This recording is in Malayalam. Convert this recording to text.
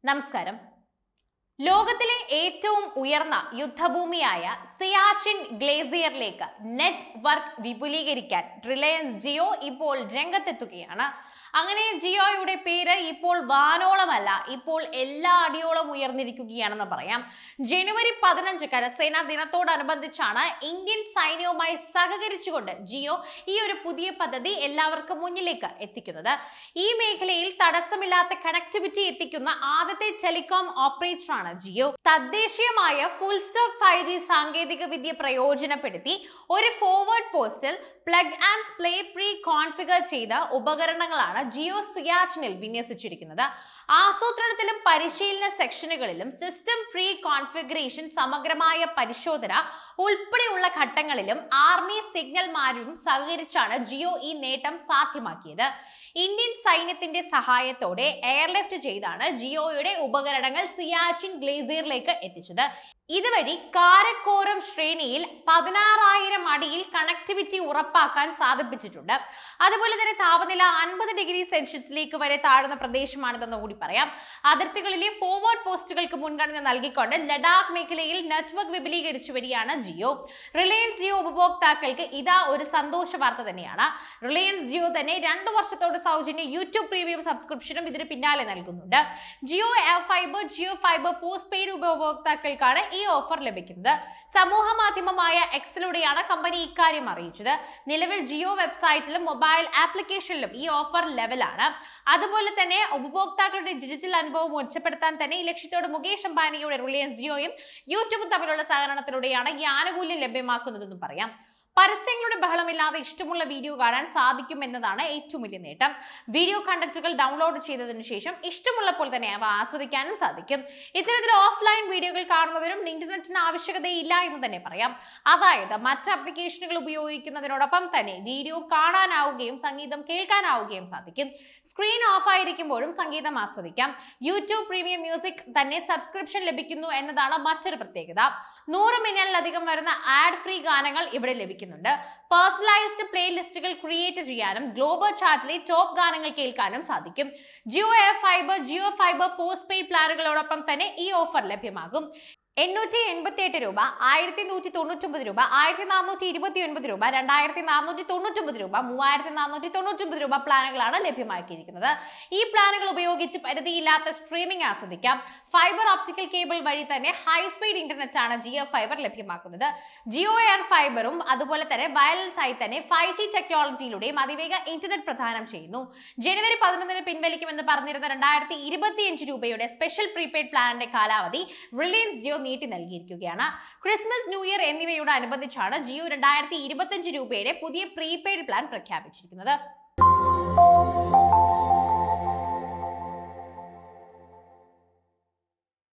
നമസ്കാരം. ലോകത്തിലെ ഏറ്റവും ഉയർന്ന യുദ്ധഭൂമിയായ സിയാച്ചിൻ ഗ്ലേസിയറിലേക്ക് നെറ്റ്വർക്ക് വിപുലീകരിക്കാൻ റിലയൻസ് ജിയോ ഇപ്പോൾ രംഗത്തെത്തുകയാണ്. അങ്ങനെ ജിയോയുടെ പേര് ഇപ്പോൾ വാനോളമല്ല, ഇപ്പോൾ എല്ലാ അടിയോളം ഉയർന്നിരിക്കുകയാണെന്ന് പറയാം. ജനുവരി 15 കരസേനാ ദിനത്തോടനുബന്ധിച്ചാണ് ഇന്ത്യൻ സൈന്യവുമായി സഹകരിച്ചുകൊണ്ട് ജിയോ ഈ ഒരു പുതിയ പദ്ധതി എല്ലാവർക്കും മുന്നിലേക്ക് എത്തിക്കുന്നത്. ഈ മേഖലയിൽ തടസ്സമില്ലാത്ത കണക്ടിവിറ്റി എത്തിക്കുന്ന ആദ്യത്തെ ടെലികോം ഓപ്പറേറ്ററാണ് ജിയോ. തദ്ദേശീയമായ ഫുൾ സ്റ്റോക്ക് 5G സാങ്കേതിക വിദ്യ പ്രയോജനപ്പെടുത്തി ഒരു ഫോർവേഡ് പോസ്റ്റിൽ plug and play pre configure ചെയ്ത ഉപകരണങ്ങളാണ് ജിയോ സിയാച്ചിനിൽ വിന്യസിച്ചിരിക്കുന്നത്. ആസൂത്രണത്തിലും പരിശീലന സെക്ഷനുകളിലും സിസ്റ്റം പ്രീ കോൺഫിഗറേഷൻ, സമഗ്രമായ പരിശോധന ഉൾപ്പെടെയുള്ള ഘട്ടങ്ങളിലും ആർമി സിഗ്നൽമാരും സഹകരിച്ചാണ് ജിയോ ഈ നേട്ടം സാധ്യമാക്കിയത്. ഇന്ത്യൻ സൈന്യത്തിന്റെ സഹായത്തോടെ എയർലിഫ്റ്റ് ചെയ്താണ് ജിയോയുടെ ഉപകരണങ്ങൾ സിയാച്ചിൻ ഗ്ലേസിയറിലേക്ക് എത്തിച്ചത്. ഇതുവഴി കാരക്കോറം ശ്രേണിയിൽ 16,000 അടിയിൽ കണക്ടിവിറ്റി ഉറപ്പാക്കാൻ സാധിപ്പിച്ചിട്ടുണ്ട്. അതുപോലെ തന്നെ താപനില 50 ഡിഗ്രി സെൽഷ്യസിലേക്ക് വരെ താഴുന്ന പ്രദേശമാണിതെന്ന് കൂടി പറയാം. അതിർത്തികളിലെ ഫോർവേഡ് പോസ്റ്റുകൾക്ക് മുൻഗണന നൽകിക്കൊണ്ട് ലഡാക്ക് മേഖലയിൽ നെറ്റ്വർക്ക് വിപുലീകരിച്ചു വരികയാണ് ജിയോ. റിലയൻസ് ജിയോ ഉപഭോക്താക്കൾക്ക് ഇതാ ഒരു സന്തോഷ വാർത്ത തന്നെയാണ്. റിലയൻസ് ജിയോ തന്നെ 2 വർഷത്തോടെ സൗജന്യ യൂട്യൂബ് പ്രീമിയം സബ്സ്ക്രിപ്ഷനും ഇതിന് പിന്നാലെ നൽകുന്നുണ്ട്. ജിയോ ഫൈബർ പോസ്റ്റ് പെയ്ഡ് ഉപഭോക്താക്കൾക്കാണ് ഈ ഓഫർ ലഭിക്കുന്നത്. സമൂഹ മാധ്യമമായ എക്സിലൂടെയാണ് കമ്പനി ഇക്കാര്യം അറിയിച്ചത്. നിലവിൽ ജിയോ വെബ്സൈറ്റിലും മൊബൈൽ ആപ്ലിക്കേഷനിലും ഈ ഓഫർ ലെവലാണ്. അതുപോലെ തന്നെ ഉപഭോക്താക്കളുടെ ഡിജിറ്റൽ അനുഭവം മെച്ചപ്പെടുത്താൻ തന്നെ ഈ ലക്ഷ്യത്തോടെ മുകേഷ് അംബാനിയുടെ റിലയൻസ് ജിയോയും യൂട്യൂബും തമ്മിലുള്ള സഹകരണത്തിലൂടെയാണ് ഈ ആനുകൂല്യം ലഭ്യമാക്കുന്നതെന്നും പറയാം. പരസ്യങ്ങളുടെ ബഹളമില്ലാതെ ഇഷ്ടമുള്ള വീഡിയോ കാണാൻ സാധിക്കും എന്നതാണ് ഏറ്റവും വലിയ നേട്ടം. വീഡിയോ കണ്ടന്റുകൾ ഡൗൺലോഡ് ചെയ്തതിനു ശേഷം ഇഷ്ടമുള്ളപ്പോൾ തന്നെ അവ ആസ്വദിക്കാനും സാധിക്കും. ഇത്തരത്തിൽ ഓഫ്ലൈൻ വീഡിയോകൾ കാണുന്നതിനും ഇന്റർനെറ്റിന് ആവശ്യകതയില്ല എന്ന് തന്നെ പറയാം. അതായത് മറ്റ് ആപ്ലിക്കേഷനുകൾ ഉപയോഗിക്കുന്നതിനോടൊപ്പം തന്നെ വീഡിയോ കാണാനാവുകയും സംഗീതം കേൾക്കാനാവുകയും സാധിക്കും. സ്ക്രീൻ ഓഫ് ആയിരിക്കുമ്പോഴും സംഗീതം ആസ്വദിക്കാം. യൂട്യൂബ് പ്രീമിയം മ്യൂസിക് തന്നെ സബ്സ്ക്രിപ്ഷൻ ലഭിക്കുന്നു എന്നതാണ് മറ്റൊരു പ്രത്യേകത. 100 മില്യണിലധികം വരുന്ന ആഡ് ഫ്രീ ഗാനങ്ങൾ ഇവിടെ ലഭിക്കുന്നുണ്ട്. പേഴ്സണലൈസ്ഡ് പ്ലേലിസ്റ്റുകൾ ക്രിയേറ്റ് ചെയ്യാനും ഗ്ലോബൽ ചാർട്ടിലെ ടോപ്പ് ഗാനങ്ങൾ കേൾക്കാനും സാധിക്കും. ജിയോ ഫൈബർ പോസ്റ്റ് പെയ്ഡ് പ്ലാനുകളോടൊപ്പം തന്നെ ഈ ഓഫർ ലഭ്യമാകും. 888 രൂപ, 1199 രൂപ, 1429 രൂപ, 2499 രൂപ, 3499 രൂപ പ്ലാനുകളാണ് ലഭ്യമാക്കിയിരിക്കുന്നത്. ഈ പ്ലാനുകൾ ഉപയോഗിച്ച് പരിധിയില്ലാത്ത സ്ട്രീമിംഗ് ആസ്വദിക്കാം. ഫൈബർ ഓപ്റ്റിക്കൽ കേബിൾ വഴി തന്നെ ഹൈ സ്പീഡ് ഇന്റർനെറ്റ് ആണ് ജിയോ ഫൈബർ ലഭ്യമാക്കുന്നത്. ജിയോ എയർ ഫൈബറും അതുപോലെ തന്നെ വയർലെസ് ആയി തന്നെ 5G ടെക്നോളജിയിലൂടെയും അതിവേഗ ഇന്റർനെറ്റ് പ്രദാനം ചെയ്യുന്നു. ജനുവരി 11 പിൻവലിക്കുമെന്ന് പറഞ്ഞിരുന്ന 2025 രൂപയുടെ സ്പെഷ്യൽ പ്രീപെയ്ഡ് പ്ലാനിന്റെ കാലാവധി റിലയൻസ് ജിയോ നീട്ടി നൽകിയിരിക്കുകയാണ്. ക്രിസ്മസ്, ന്യൂ ഇയർ എന്നിവയോട് അനുബന്ധിച്ചാണ് ജിയോ 2025 രൂപയുടെ പുതിയ പ്രീപെയ്ഡ് പ്ലാൻ പ്രഖ്യാപിച്ചിരിക്കുന്നത്.